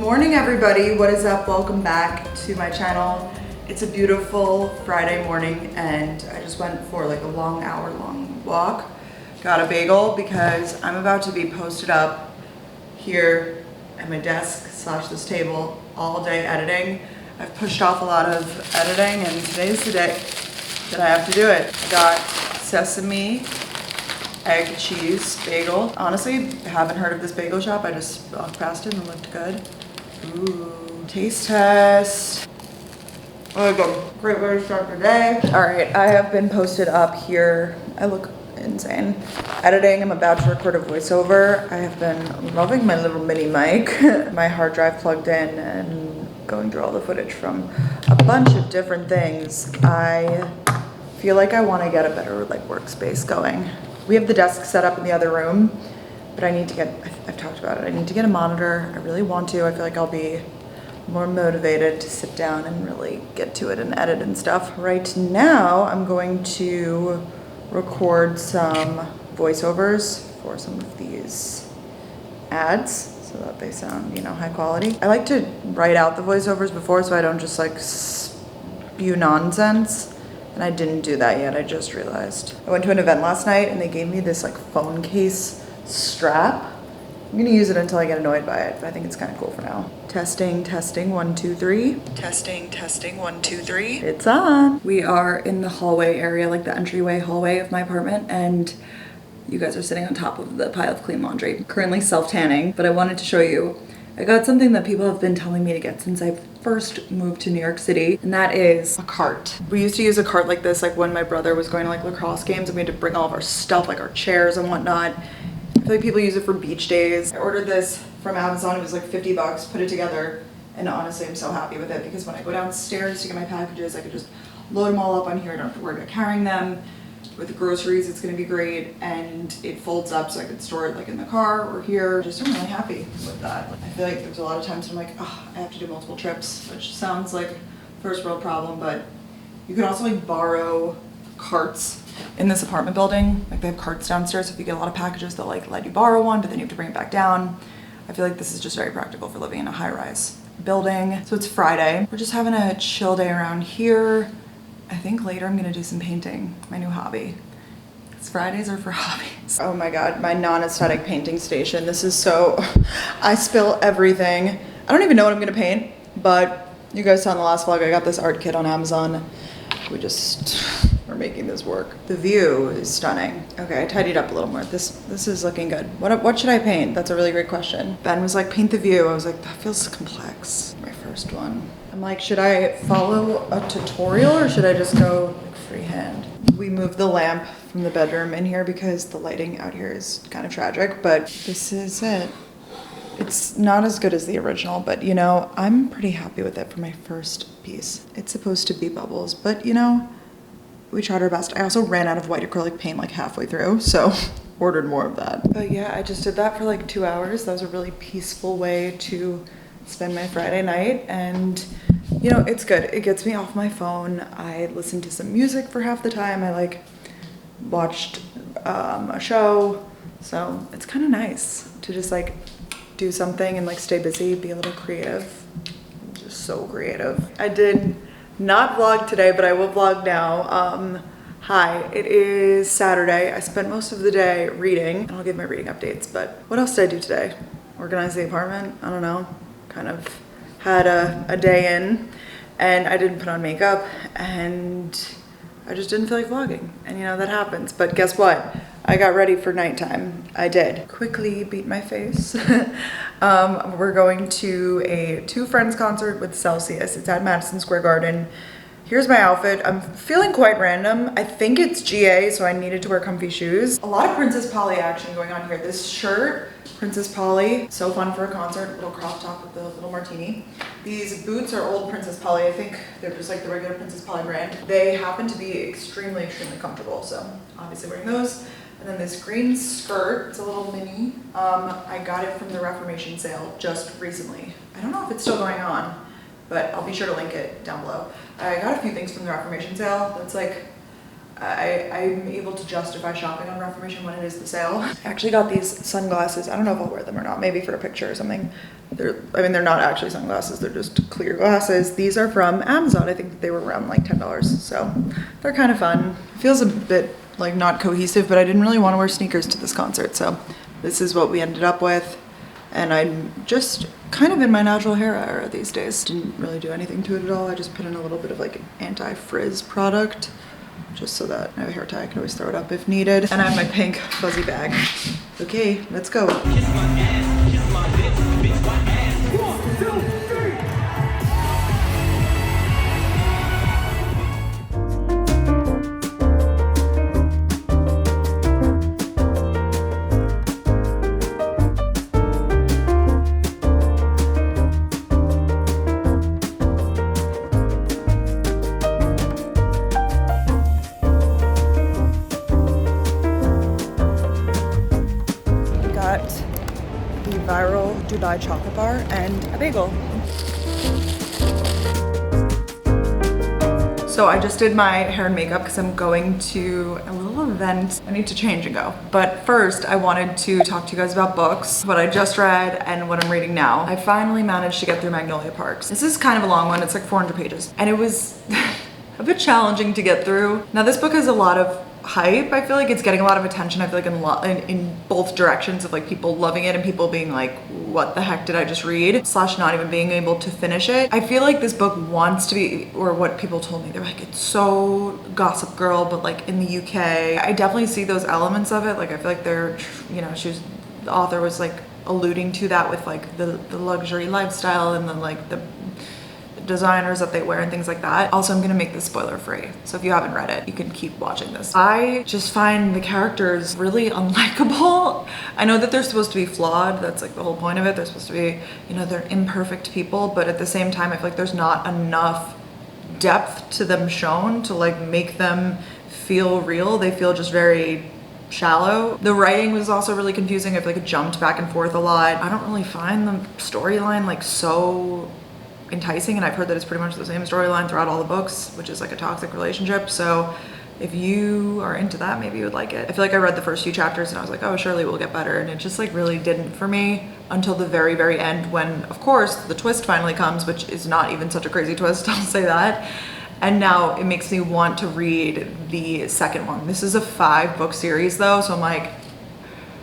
morning, everybody. What is up? Welcome back to my channel. It's a beautiful Friday morning and I just went for like a long hour-long walk. Got a bagel because I'm about to be posted up here at my desk / this table all day editing. I've pushed off a lot of editing and today's the day that I have to do it. I got sesame, egg, cheese, bagel. Honestly, I haven't heard of this bagel shop. I just walked past it and it looked good. Ooh, taste test. Oh, good. Great way to start the day. All right, I have been posted up here. I look insane. Editing, I'm about to record a voiceover. I have been loving my little mini mic. My hard drive plugged in and going through all the footage from a bunch of different things. I feel like I want to get a better workspace going. We have the desk set up in the other room, but I need to get, I've talked about it, I need to get a monitor. I really want to. I feel like I'll be more motivated to sit down and really get to it and edit and stuff. Right now, I'm going to record some voiceovers for some of these ads so that they sound, high quality. I like to write out the voiceovers before so I don't just spew nonsense. And I didn't do that yet, I just realized. I went to an event last night and they gave me this phone case strap. I'm gonna use it until I get annoyed by it, but I think it's kind of cool for now. Testing, 1, 2, 3. Testing, 1, 2, 3. It's on. We are in the hallway area, the entryway hallway of my apartment, and you guys are sitting on top of the pile of clean laundry. Currently self-tanning, but I wanted to show you. I got something that people have been telling me to get since I first moved to New York City, and that is a cart. We used to use a cart like this, when my brother was going to lacrosse games and we had to bring all of our stuff, our chairs and whatnot. I feel like people use it for beach days. I ordered this from Amazon. It was 50 bucks, put it together, and honestly, I'm so happy with it because when I go downstairs to get my packages, I could just load them all up on here. I don't have to worry about carrying them. With the groceries, it's gonna be great, and it folds up so I could store it in the car or here. Just I'm really happy with that. I feel like there's a lot of times when I'm oh, I have to do multiple trips, which sounds like first world problem, but you can also borrow carts in this apartment building. They have carts downstairs. If you get a lot of packages, they'll let you borrow one, but then you have to bring it back down. I feel like this is just very practical for living in a high-rise building. So it's Friday. We're just having a chill day around here. I think later I'm gonna do some painting, my new hobby. Because Fridays are for hobbies. Oh my God, my non-aesthetic painting station. This is so, I spill everything. I don't even know what I'm gonna paint, but you guys saw in the last vlog, I got this art kit on Amazon. We're making this work. The view is stunning. Okay, I tidied up a little more. This is looking good. What should I paint? That's a really great question. Ben was paint the view. I was that feels complex. My first one. I'm should I follow a tutorial or should I just go freehand? We moved the lamp from the bedroom in here because the lighting out here is kind of tragic, but this is it. It's not as good as the original, but I'm pretty happy with it for my first piece. It's supposed to be bubbles, but we tried our best. I also ran out of white acrylic paint halfway through, so ordered more of that. But yeah, I just did that for 2 hours. That was a really peaceful way to spend my Friday night, and it's good. It gets me off my phone. I listened to some music for half the time. I watched a show, so it's kind of nice to just do something and stay busy, be a little creative. I'm just so creative. I did not vlog today, but I will vlog now. Hi, it is Saturday. I spent most of the day reading, and I'll give my reading updates, but what else did I do today? Organize the apartment? I don't know. Kind of had a day in, and I didn't put on makeup, and I just didn't feel like vlogging, and that happens. But guess what? I got ready for nighttime. I did. Quickly beat my face. We're going to a Two Friends concert with Celsius. It's at Madison Square Garden. Here's my outfit. I'm feeling quite random. I think it's GA, so I needed to wear comfy shoes. A lot of Princess Polly action going on here. This shirt, Princess Polly, so fun for a concert. Little crop top with the little martini. These boots are old Princess Polly. I think they're just the regular Princess Polly brand. They happen to be extremely, extremely comfortable, so obviously wearing those. And then this green skirt, it's a little mini. I got it from the Reformation sale just recently. I don't know if it's still going on, but I'll be sure to link it down below. I got a few things from the Reformation sale. That's I'm able to justify shopping on Reformation when it is the sale. I actually got these sunglasses. I don't know if I'll wear them or not, maybe for a picture or something. They're not actually sunglasses, they're just clear glasses. These are from Amazon. I think they were around like $10, so they're kind of fun. It feels a bit like not cohesive, but I didn't really want to wear sneakers to this concert, so this is what we ended up with. And I'm just kind of in my natural hair era these days. Didn't really do anything to it at all. I just put in a little bit of like anti-frizz product, just so that I have a hair tie, I can always throw it up if needed. And I have my pink fuzzy bag. Okay, let's go. Viral Dubai chocolate bar and a bagel. So I just did my hair and makeup because I'm going to a little event. I need to change and go. But first I wanted to talk to you guys about books, what I just read and what I'm reading now. I finally managed to get through Magnolia Parks. This is kind of a long one, it's like 400 pages. And it was a bit challenging to get through. Now this book has a lot of hype. I feel like it's getting a lot of attention. I feel like in both directions of like people loving it and people being like, what the heck did I just read? / not even being able to finish it. I feel like this book wants to be, or what people told me, they're like, it's so Gossip Girl, but like in the UK. I definitely see those elements of it. Like I feel like they're, you know, the author was like alluding to that with like the luxury lifestyle and then like the designers that they wear and things like that. Also, I'm gonna make this spoiler free, so if you haven't read it, you can keep watching this. I just find the characters really unlikable. I know that they're supposed to be flawed, that's like the whole point of it. They're supposed to be, you know, they're imperfect people, but at the same time, I feel like there's not enough depth to them shown to like make them feel real. They feel just very shallow. The writing was also really confusing. I feel like it jumped back and forth a lot. I don't really find the storyline like so enticing, and I've heard that it's pretty much the same storyline throughout all the books, which is like a toxic relationship. So if you are into that, maybe you would like it. I feel like I read the first few chapters and I was like, oh, surely it will get better, and it just like really didn't for me until the very, very end, when of course the twist finally comes, which is not even such a crazy twist, I'll say that. And now it makes me want to read the second one. This is a 5-book series though, so I'm like,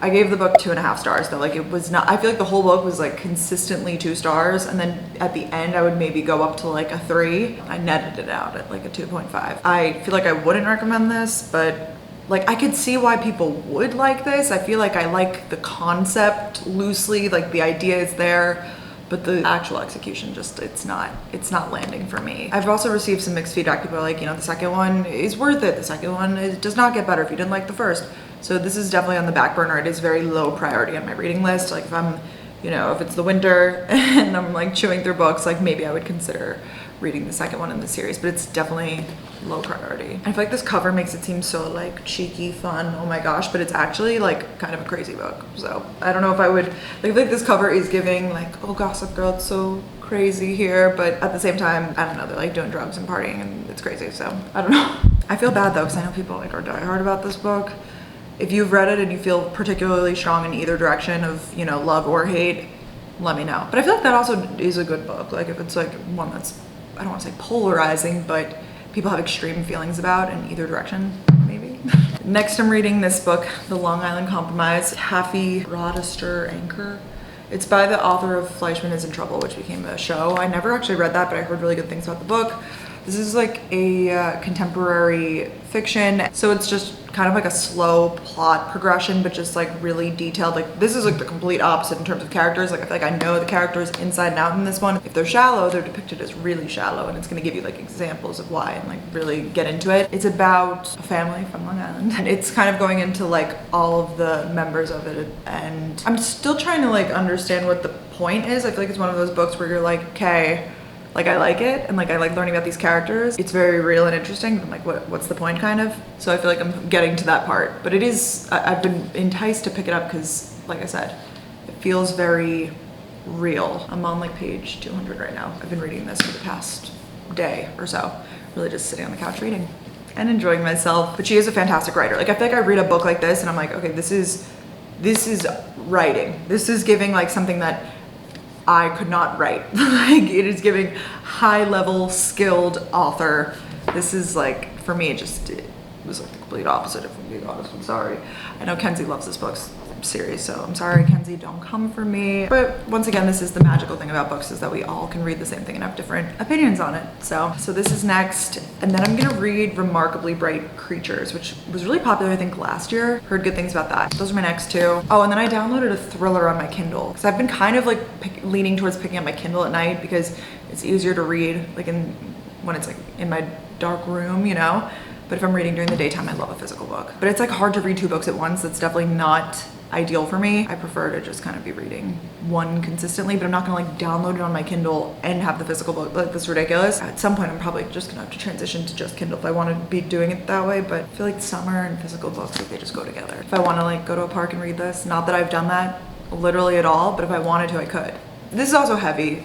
I gave the book 2.5 stars though. Like it was not, I feel like the whole book was like consistently 2 stars, and then at the end I would maybe go up to like a 3. I netted it out at like a 2.5. I feel like I wouldn't recommend this, but like I could see why people would like this. I feel like I like the concept loosely, like the idea is there, but the actual execution just, it's not landing for me. I've also received some mixed feedback. People are like, you know, the second one is worth it. The second one does not get better if you didn't like the first. So this is definitely on the back burner. It is very low priority on my reading list. Like if I'm, you know, if it's the winter and I'm like chewing through books, like maybe I would consider reading the second one in the series, but it's definitely low priority. I feel like this cover makes it seem so like cheeky, fun, oh my gosh, but it's actually like kind of a crazy book. So I don't know if I would, like, I feel like this cover is giving like, oh, Gossip Girl, it's so crazy here, but at the same time, I don't know, they're like doing drugs and partying and it's crazy, so I don't know. I feel bad though, because I know people like are diehard about this book. If you've read it and you feel particularly strong in either direction of, you know, love or hate, let me know. But I feel like that also is a good book. Like if it's like one that's, I don't want to say polarizing, but people have extreme feelings about in either direction, maybe. Next, I'm reading this book, The Long Island Compromise, Taffy Rochester Anchor. It's by the author of Fleischman is in Trouble, which became a show. I never actually read that, but I heard really good things about the book. This is like a contemporary fiction, so it's just kind of like a slow plot progression, but just like really detailed. Like this is like the complete opposite in terms of characters. Like I feel like I know the characters inside and out in this one. If they're shallow, they're depicted as really shallow, and it's gonna give you like examples of why and like really get into it. It's about a family from Long Island, and it's kind of going into like all of the members of it, and I'm still trying to like understand what the point is. I feel like it's one of those books where you're like, okay, like I like it, and like I like learning about these characters. It's very real and interesting, but I'm like, what's the point kind of? So I feel like I'm getting to that part, but it is, I've been enticed to pick it up because, like I said, it feels very real. I'm on like page 200 right now. I've been reading this for the past day or so, really just sitting on the couch reading. and enjoying myself. But she is a fantastic writer. Like I feel like I read a book like this and I'm like, okay, this is writing. This is giving like something that I could not write. Like it is giving high level skilled author. This is like, for me, it was like the complete opposite, if I'm being honest. I'm sorry. I know Kenzie loves this book series, so I'm sorry, Kenzie, don't come for me. But once again, this is the magical thing about books, is that we all can read the same thing and have different opinions on it. So this is next. And then I'm gonna read Remarkably Bright Creatures, which was really popular, I think, last year. Heard good things about that. Those are my next two. Oh, and then I downloaded a thriller on my Kindle, because I've been kind of like leaning towards picking up my Kindle at night because it's easier to read like when it's like in my dark room, you know? But if I'm reading during the daytime, I love a physical book. But it's like hard to read 2 books at once. That's definitely not ideal for me. I prefer to just kind of be reading one consistently, but I'm not gonna like download it on my Kindle and have the physical book. Like, that's ridiculous. At some point, I'm probably just gonna have to transition to just Kindle if I want to be doing it that way. But I feel like summer and physical books, like they just go together. If I want to like go to a park and read this, not that I've done that literally at all, but if I wanted to, I could. This is also heavy.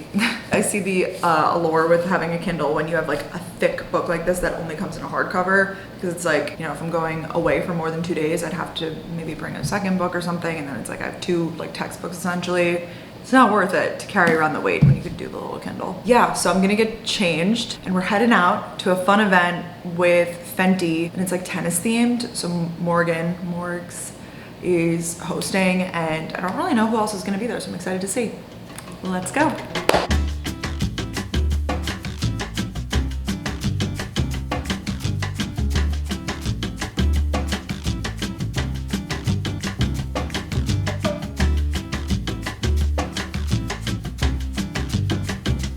I see the allure with having a Kindle when you have like a thick book like this that only comes in a hardcover, because it's like, you know, if I'm going away for more than 2 days, I'd have to maybe bring a second book or something, and then it's like I have 2 like textbooks essentially. It's not worth it to carry around the weight when you could do the little Kindle. Yeah, so I'm gonna get changed and we're heading out to a fun event with Fenty, and it's like tennis themed. So Morgs is hosting, and I don't really know who else is gonna be there, so I'm excited to see. Let's go.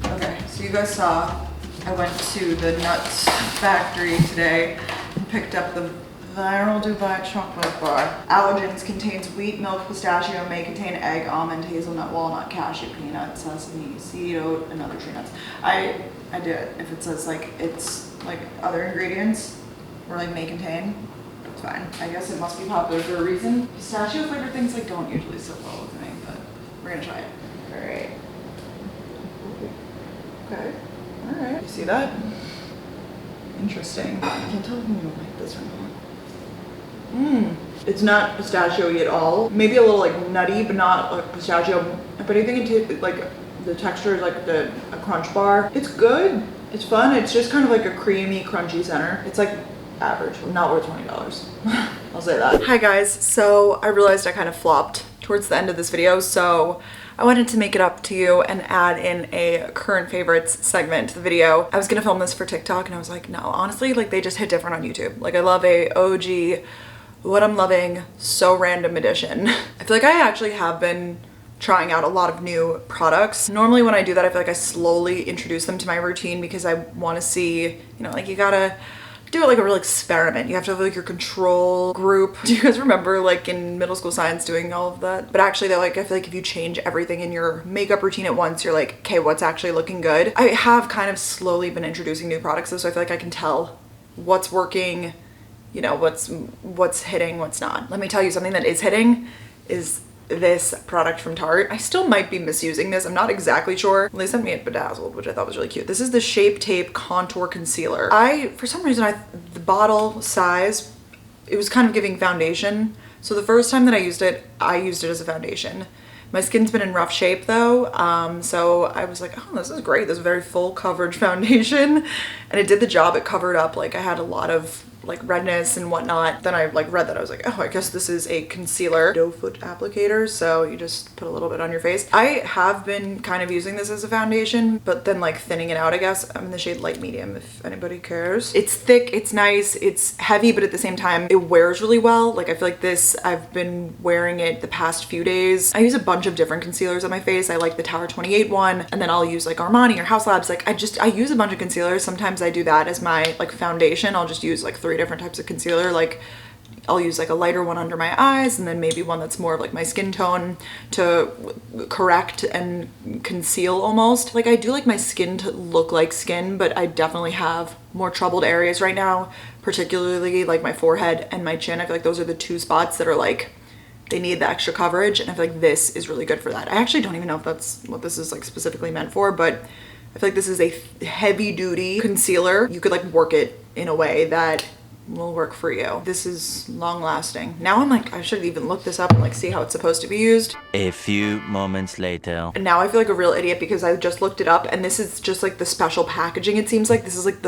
Okay, so you guys saw I went to the nuts factory today and picked up the Viral Dubai chocolate bar. Allergens contains wheat, milk, pistachio, may contain egg, almond, hazelnut, walnut, cashew, peanut, sesame, seed, oat, and other tree nuts. I did it. If it says like it's like other ingredients or like may contain, that's fine. I guess it must be popular for a reason. Pistachio flavored things like don't usually sit well with me, but we're gonna try it. All right. Okay. All right. You see that? Interesting. I can't tell if I'm gonna like this or not. It's not pistachio-y at all. Maybe a little like nutty, but not like pistachio. But I think it tastes like the texture is like a crunch bar. It's good. It's fun. It's just kind of like a creamy, crunchy center. It's like average, not worth $20. I'll say that. Hi guys. So I realized I kind of flopped towards the end of this video, so I wanted to make it up to you and add in a current favorites segment to the video. I was gonna film this for TikTok and I was like, no, honestly, like they just hit different on YouTube. Like I love a OG, what I'm loving, so random edition. I feel like I actually have been trying out a lot of new products. Normally when I do that, I feel like I slowly introduce them to my routine because I want to see, you know, like you gotta do it like a real experiment. You have to have like your control group. Do you guys remember like in middle school science doing all of that? But actually, like I feel like if you change everything in your makeup routine at once, you're like, okay, what's actually looking good? I have kind of slowly been introducing new products, so I feel like I can tell what's working, you know, what's hitting, what's not. Let me tell you, something that is hitting is this product from Tarte. I still might be misusing this. I'm not exactly sure. They sent me a Bedazzled, which I thought was really cute. This is the Shape Tape Contour Concealer. For some reason, the bottle size, it was kind of giving foundation. So the first time that I used it as a foundation. My skin's been in rough shape though, so I was like, oh, this is great. This is a very full coverage foundation. And it did the job. It covered up, like I had a lot of like redness and whatnot. Then I like read that, I was like, oh, I guess this is a concealer doe foot applicator, so you just put a little bit on your face. I have been kind of using this as a foundation, but then like thinning it out, I guess. I'm in the shade light medium if anybody cares. It's thick, it's nice, it's heavy, but at the same time it wears really well. Like I feel like this, I've been wearing it the past few days. I use a bunch of different concealers on my face. I like the Tower 28 one, and then I'll use like Armani or House Labs. Like I use a bunch of concealers. Sometimes I do that as my like foundation. I'll just use like 3 different types of concealer. Like I'll use like a lighter one under my eyes, and then maybe one that's more of like my skin tone to correct and conceal almost. Like I do like my skin to look like skin, but I definitely have more troubled areas right now, particularly like my forehead and my chin. I feel like those are the 2 spots that are like, they need the extra coverage, and I feel like this is really good for that. I actually don't even know if that's what this is like specifically meant for, but I feel like this is a heavy duty concealer. You could like work it in a way that will work for you. This is long lasting. Now I'm like, I should even look this up and like see how it's supposed to be used. A few moments later. And now I feel like a real idiot because I just looked it up and this is just like the special packaging. It seems like this is like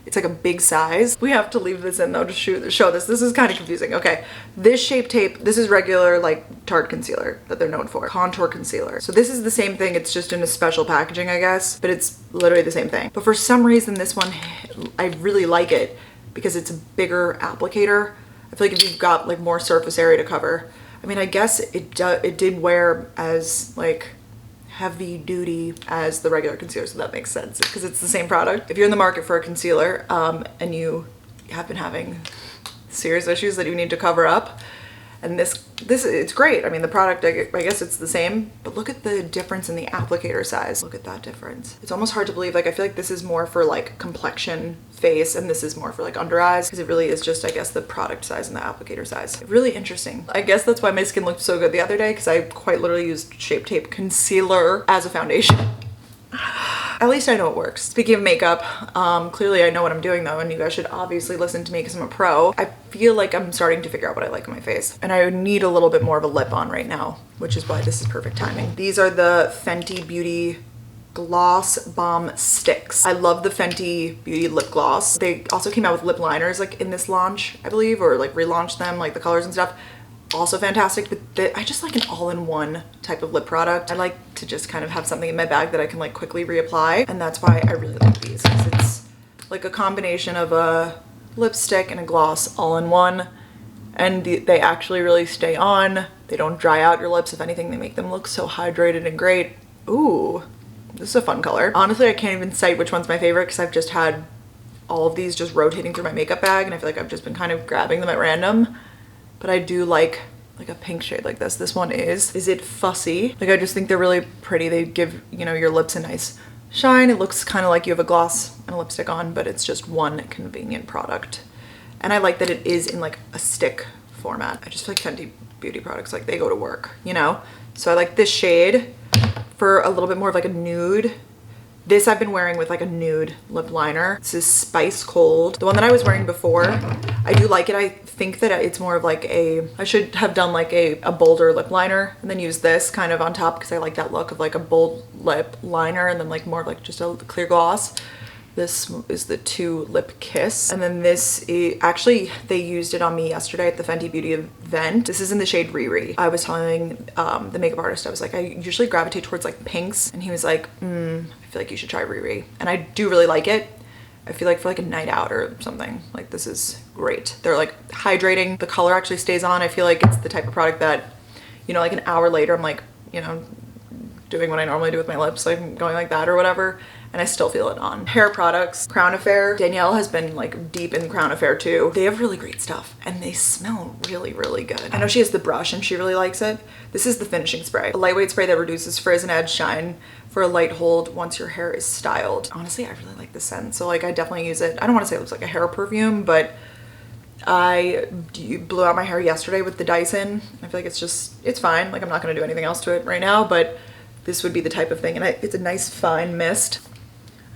it's like a big size. We have to leave this in though to show this. This is kind of confusing. Okay, this Shape Tape, this is regular like Tarte concealer that they're known for. Contour concealer. So this is the same thing. It's just in a special packaging, I guess, but it's literally the same thing. But for some reason this one, I really like it because it's a bigger applicator. I feel like if you've got like more surface area to cover, I mean, I guess it did wear as like heavy duty as the regular concealer, so that makes sense because it's the same product. If you're in the market for a concealer and you have been having serious issues that you need to cover up, and this it's great. I mean, the product, I guess it's the same, but look at the difference in the applicator size. Look at that difference. It's almost hard to believe. Like, I feel like this is more for like complexion, face, and this is more for like under eyes because it really is just, I guess, the product size and the applicator size. Really interesting. I guess that's why my skin looked so good the other day because I quite literally used Shape Tape concealer as a foundation. At least I know it works. Speaking of makeup, clearly I know what I'm doing though, and you guys should obviously listen to me because I'm a pro. I feel like I'm starting to figure out what I like on my face, and I need a little bit more of a lip on right now, which is why this is perfect timing. These are the Fenty Beauty Gloss Bomb Sticks. I love the Fenty Beauty lip gloss. They also came out with lip liners like in this launch, I believe, or like relaunched them, like the colors and stuff. Also fantastic, but I just like an all-in-one type of lip product. I like to just kind of have something in my bag that I can like quickly reapply, and that's why I really like these, because it's like a combination of a lipstick and a gloss all in one, and they actually really stay on. They don't dry out your lips. If anything, they make them look so hydrated and great. Ooh, this is a fun color. Honestly, I can't even cite which one's my favorite because I've just had all of these just rotating through my makeup bag, and I feel like I've just been kind of grabbing them at random. But I do like a pink shade like this. This one is it Fussy? Like, I just think they're really pretty. They give, you know, your lips a nice shine. It looks kind of like you have a gloss and a lipstick on, but it's just one convenient product. And I like that it is in like a stick format. I just feel like Fenty Beauty products, like they go to work, you know? So I like this shade for a little bit more of like a nude. This I've been wearing with like a nude lip liner. This is Spice Cold. The one that I was wearing before, I do like it. I think that it's more of like I should have done like a bolder lip liner and then use this kind of on top because I like that look of like a bold lip liner and then like more of like just a clear gloss. This is the 2 Lip Kiss. And then this, actually they used it on me yesterday at the Fenty Beauty event. This is in the shade Riri. I was telling the makeup artist, I was like, I usually gravitate towards like pinks. And he was like, I feel like you should try Riri. And I do really like it. I feel like for like a night out or something, like this is great. They're like hydrating. The color actually stays on. I feel like it's the type of product that, you know, like an hour later, I'm like, you know, doing what I normally do with my lips, like I'm going like that or whatever, and I still feel it on. Hair products, Crown Affair. Danielle has been like deep in Crown Affair too. They have really great stuff and they smell really, really good. I know she has the brush and she really likes it. This is the finishing spray, a lightweight spray that reduces frizz and adds shine for a light hold once your hair is styled. Honestly, I really like the scent, so like I definitely use it. I don't want to say it looks like a hair perfume, but I blew out my hair yesterday with the Dyson. I feel like it's fine. Like I'm not going to do anything else to it right now, but this would be the type of thing, and it's a nice fine mist.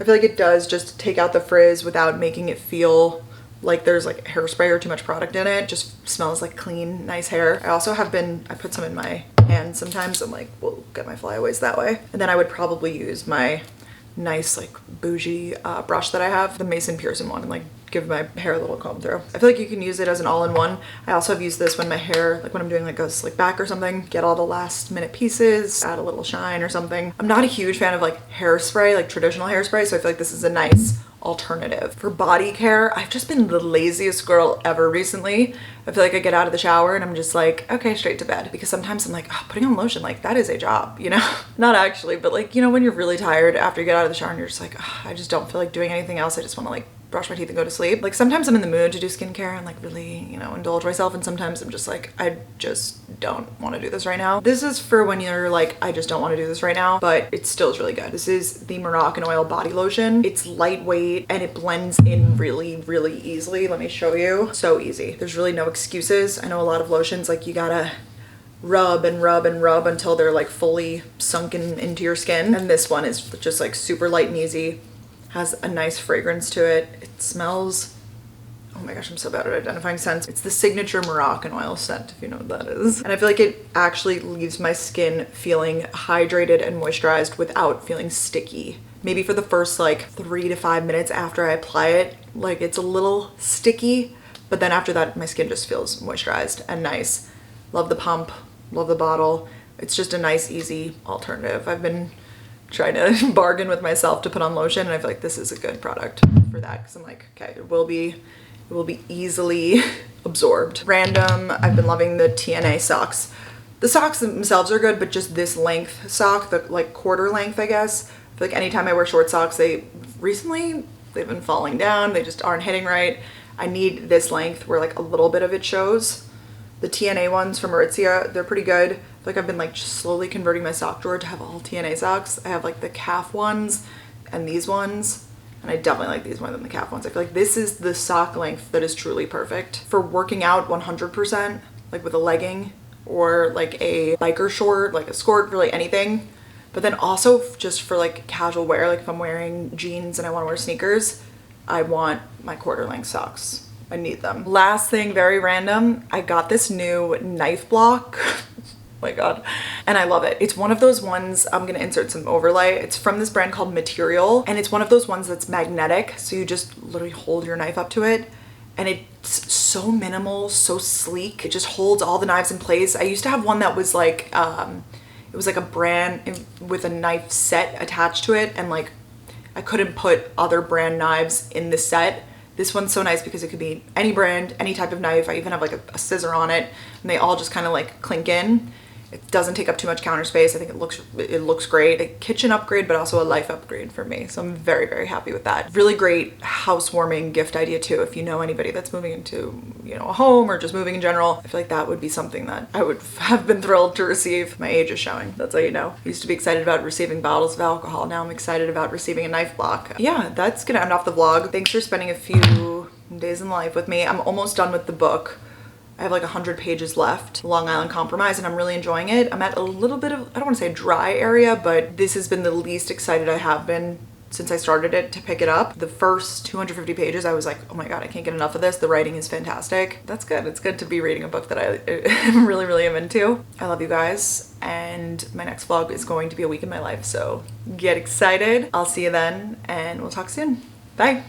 I feel like it does just take out the frizz without making it feel like there's like hairspray or too much product in it. Just smells like clean, nice hair. I also I put some in my hands sometimes. I'm like, we'll get my flyaways that way. And then I would probably use my nice like bougie brush that I have, the Mason Pearson one, and like give my hair a little comb through. I feel like you can use it as an all-in-one. I also have used this when my hair, like when I'm doing like a slick back or something, get all the last minute pieces, add a little shine or something. I'm not a huge fan of like hairspray, like traditional hairspray, so I feel like this is a nice alternative. For body care, I've just been the laziest girl ever recently. I feel like I get out of the shower and I'm just like, okay, straight to bed. Because sometimes I'm like, oh, putting on lotion, like that is a job, you know? Not actually, but like, you know, when you're really tired after you get out of the shower and you're just like, oh, I just don't feel like doing anything else. I just want to like brush my teeth and go to sleep. Like sometimes I'm in the mood to do skincare and like really, you know, indulge myself, and sometimes I'm just like, I just don't want to do this right now. This is for when you're like, I just don't want to do this right now, but it still is really good. This is the Moroccan Oil body lotion. It's lightweight and it blends in really, really easily. Let me show you. So easy. There's really no excuses. I know a lot of lotions, like you gotta rub and rub and rub until they're like fully sunken into your skin. And this one is just like super light and easy. Has a nice fragrance to it. It smells, oh Oh my gosh, I'm so bad at identifying scents. It's the signature Moroccan oil scent, if you know what that is. And I feel like it actually leaves my skin feeling hydrated and moisturized without feeling sticky. Maybe for the first like 3 to 5 minutes after I apply it, like it's a little sticky, but then after that, my skin just feels moisturized and nice. Love the pump, love the bottle. It's just a nice, easy alternative. I've been trying to bargain with myself to put on lotion, and I feel like this is a good product for that, because I'm like, okay, it will be easily absorbed. Random, I've been loving the TNA socks. The socks themselves are good, but just this length sock, the like quarter length, I guess. I feel like anytime I wear short socks, they've been falling down. They just aren't hitting right. I need this length where like a little bit of it shows. The TNA ones from Aritzia, they're pretty good. I feel like I've been like just slowly converting my sock drawer to have all TNA socks. I have like the calf ones and these ones, and I definitely like these more than the calf ones. I feel like this is the sock length that is truly perfect for working out 100%, like with a legging or like a biker short, like a skirt, really anything. But then also just for like casual wear, like if I'm wearing jeans and I want to wear sneakers, I want my quarter length socks. I need them. Last thing, very random, I got this new knife block. Oh my god, and I love it. It's one of those ones, I'm gonna insert some overlay. It's from this brand called Material, and it's one of those ones that's magnetic, so you just literally hold your knife up to it, and it's so minimal, so sleek. It just holds all the knives in place. I used to have one that was like, it was like a brand with a knife set attached to it, and like I couldn't put other brand knives in the set. This one's so nice because it could be any brand, any type of knife. I even have like a scissor on it, and they all just kind of like clink in. It doesn't take up too much counter space. I think it looks great. A kitchen upgrade, but also a life upgrade for me. So I'm very, very happy with that. Really great housewarming gift idea too. If you know anybody that's moving into, you know, a home or just moving in general, I feel like that would be something that I would have been thrilled to receive. My age is showing. That's how you know. I used to be excited about receiving bottles of alcohol. Now I'm excited about receiving a knife block. Yeah, that's gonna end off the vlog. Thanks for spending a few days in life with me. I'm almost done with the book. I have like 100 pages left, Long Island Compromise, and I'm really enjoying it. I'm at a little bit of, I don't want to say dry area, but this has been the least excited I have been since I started it to pick it up. The first 250 pages, I was like, oh my god, I can't get enough of this. The writing is fantastic. That's good. It's good to be reading a book that I really am into. I love you guys, and my next vlog is going to be a week in my life, so get excited. I'll see you then, and we'll talk soon. Bye.